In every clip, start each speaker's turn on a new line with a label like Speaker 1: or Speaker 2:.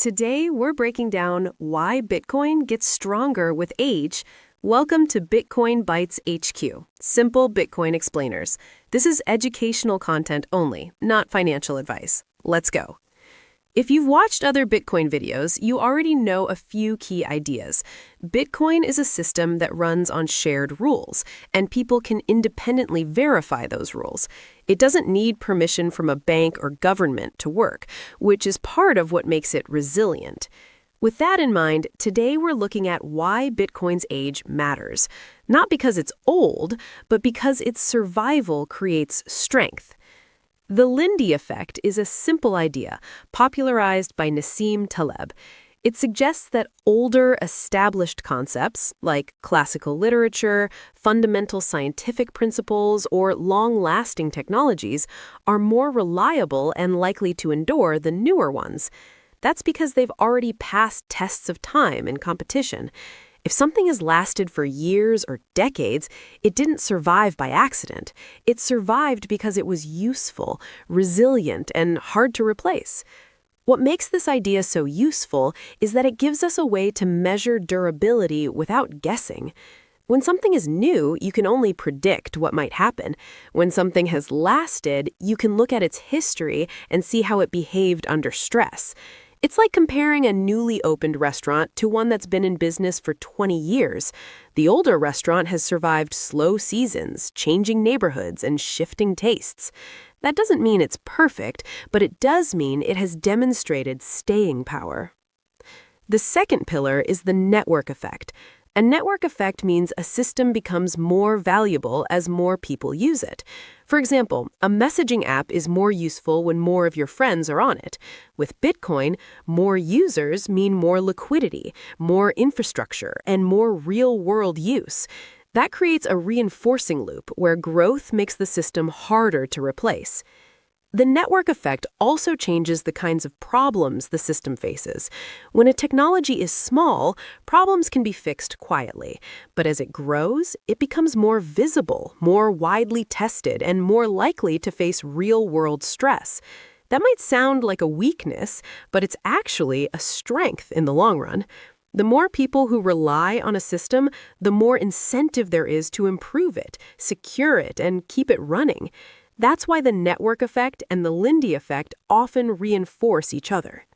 Speaker 1: Today, we're breaking down why Bitcoin gets stronger with age. Welcome to Bitcoin Bytes HQ, Simple Bitcoin Explainers. This is educational content only, not financial advice. Let's go. If you've watched other Bitcoin videos, you already know a few key ideas. Bitcoin is a system that runs on shared rules, and people can independently verify those rules. It doesn't need permission from a bank or government to work, which is part of what makes it resilient. With that in mind, today we're looking at why Bitcoin's age matters. Not because it's old, but because its survival creates strength. The Lindy Effect is a simple idea, popularized by Nassim Taleb. It suggests that older, established concepts, like classical literature, fundamental scientific principles, or long-lasting technologies, are more reliable and likely to endure than newer ones. That's because they've already passed tests of time and competition. If something has lasted for years or decades, it didn't survive by accident. It survived because it was useful, resilient, and hard to replace. What makes this idea so useful is that it gives us a way to measure durability without guessing. When something is new, you can only predict what might happen. When something has lasted, you can look at its history and see how it behaved under stress. It's like comparing a newly opened restaurant to one that's been in business for 20 years. The older restaurant has survived slow seasons, changing neighborhoods, and shifting tastes. That doesn't mean it's perfect, but it does mean it has demonstrated staying power. The second pillar is the network effect. A network effect means a system becomes more valuable as more people use it. For example, a messaging app is more useful when more of your friends are on it. With Bitcoin, more users mean more liquidity, more infrastructure, and more real-world use. That creates a reinforcing loop where growth makes the system harder to replace. The network effect also changes the kinds of problems the system faces. When a technology is small, problems can be fixed quietly. But as it grows, it becomes more visible, more widely tested, and more likely to face real-world stress. That might sound like a weakness, but it's actually a strength in the long run. The more people who rely on a system, the more incentive there is to improve it, secure it, and keep it running. That's why the network effect and the Lindy effect often reinforce each other.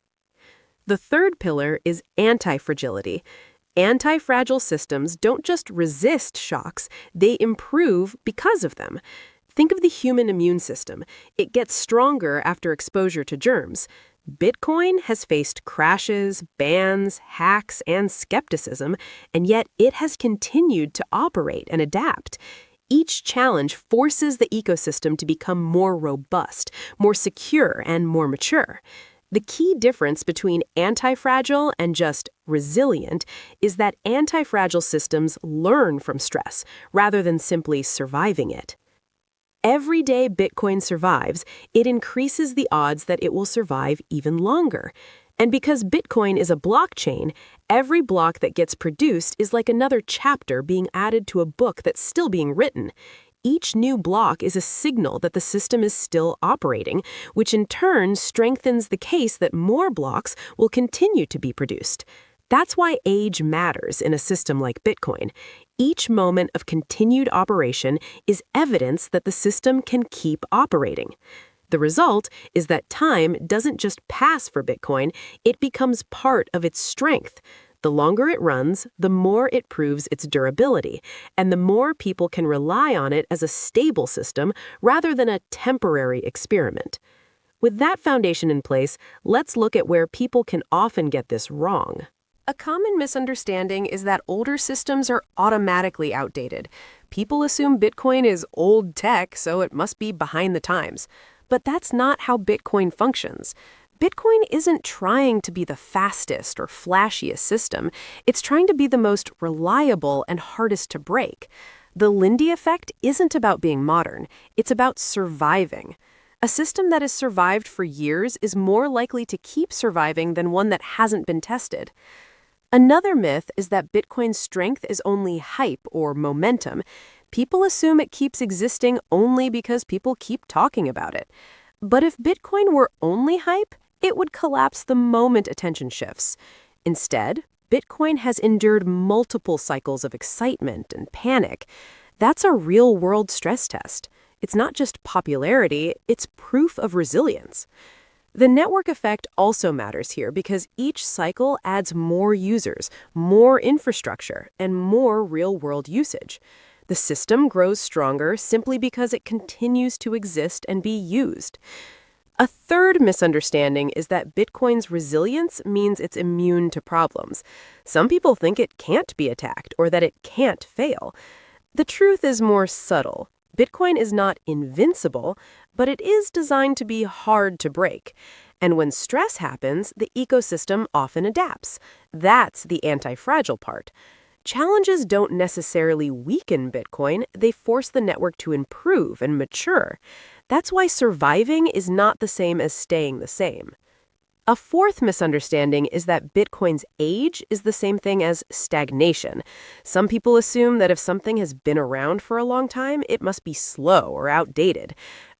Speaker 1: The third pillar is antifragility. Anti-fragile systems don't just resist shocks, they improve because of them. Think of the human immune system. It gets stronger after exposure to germs. Bitcoin has faced crashes, bans, hacks, and skepticism, and yet it has continued to operate and adapt. Each challenge forces the ecosystem to become more robust, more secure, and more mature. The key difference between anti-fragile and just resilient is that anti-fragile systems learn from stress rather than simply surviving it. Every day Bitcoin survives, it increases the odds that it will survive even longer. And because Bitcoin is a blockchain, every block that gets produced is like another chapter being added to a book that's still being written. Each new block is a signal that the system is still operating, which in turn strengthens the case that more blocks will continue to be produced. That's why age matters in a system like Bitcoin. Each moment of continued operation is evidence that the system can keep operating. The result is that time doesn't just pass for Bitcoin, it becomes part of its strength. The longer it runs, the more it proves its durability, and the more people can rely on it as a stable system rather than a temporary experiment. With that foundation in place, let's look at where people can often get this wrong. A common misunderstanding is that older systems are automatically outdated. People assume Bitcoin is old tech, so it must be behind the times. But that's not how Bitcoin functions. Bitcoin isn't trying to be the fastest or flashiest system. It's trying to be the most reliable and hardest to break. The Lindy effect isn't about being modern. It's about surviving. A system that has survived for years is more likely to keep surviving than one that hasn't been tested. Another myth is that Bitcoin's strength is only hype or momentum. People assume it keeps existing only because people keep talking about it. But if Bitcoin were only hype, It would collapse the moment attention shifts. Instead, Bitcoin has endured multiple cycles of excitement and panic. That's a real-world stress test. It's not just popularity, it's proof of resilience. The network effect also matters here because each cycle adds more users, more infrastructure, and more real-world usage. The system grows stronger simply because it continues to exist and be used. A third misunderstanding is that Bitcoin's resilience means it's immune to problems. Some people think it can't be attacked or that it can't fail. The truth is more subtle. Bitcoin is not invincible, but it is designed to be hard to break. And when stress happens, the ecosystem often adapts. That's the anti-fragile part. Challenges don't necessarily weaken Bitcoin, they force the network to improve and mature. That's why surviving is not the same as staying the same. A fourth misunderstanding is that Bitcoin's age is the same thing as stagnation. Some people assume that if something has been around for a long time, it must be slow or outdated.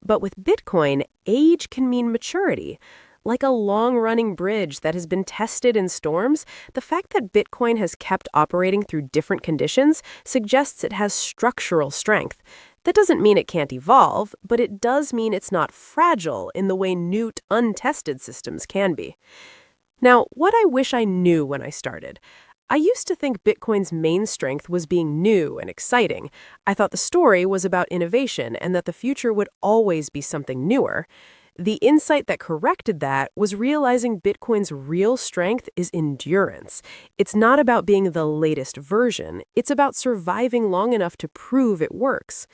Speaker 1: But with Bitcoin, age can mean maturity. Like a long-running bridge that has been tested in storms, the fact that Bitcoin has kept operating through different conditions suggests it has structural strength. That doesn't mean it can't evolve, but it does mean it's not fragile in the way new, untested systems can be. Now, what I wish I knew when I started. I used to think Bitcoin's main strength was being new and exciting. I thought the story was about innovation and that the future would always be something newer. The insight that corrected that was realizing Bitcoin's real strength is endurance. It's not about being the latest version. It's about surviving long enough to prove it works.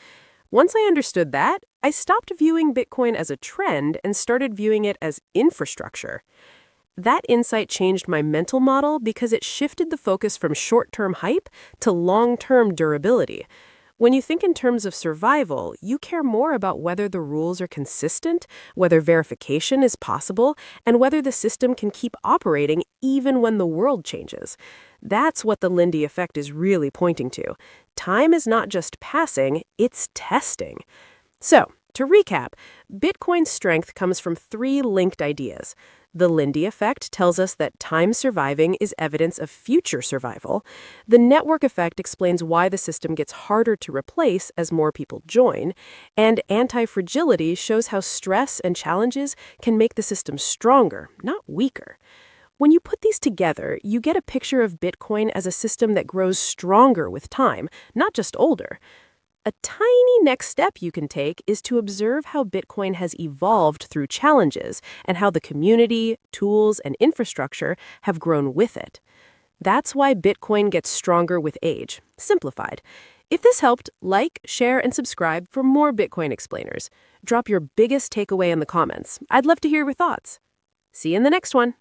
Speaker 1: Once I understood that, I stopped viewing Bitcoin as a trend and started viewing it as infrastructure. That insight changed my mental model because it shifted the focus from short-term hype to long-term durability. When you think in terms of survival, you care more about whether the rules are consistent, whether verification is possible, and whether the system can keep operating even when the world changes. That's what the Lindy Effect is really pointing to. Time is not just passing, it's testing. So, to recap, Bitcoin's strength comes from three linked ideas. The Lindy Effect tells us that time surviving is evidence of future survival. The network effect explains why the system gets harder to replace as more people join. And anti-fragility shows how stress and challenges can make the system stronger, not weaker. When you put these together, you get a picture of Bitcoin as a system that grows stronger with time, not just older. A tiny next step you can take is to observe how Bitcoin has evolved through challenges and how the community, tools, and infrastructure have grown with it. That's why Bitcoin gets stronger with age. Simplified. If this helped, like, share, and subscribe for more Bitcoin explainers. Drop your biggest takeaway in the comments. I'd love to hear your thoughts. See you in the next one.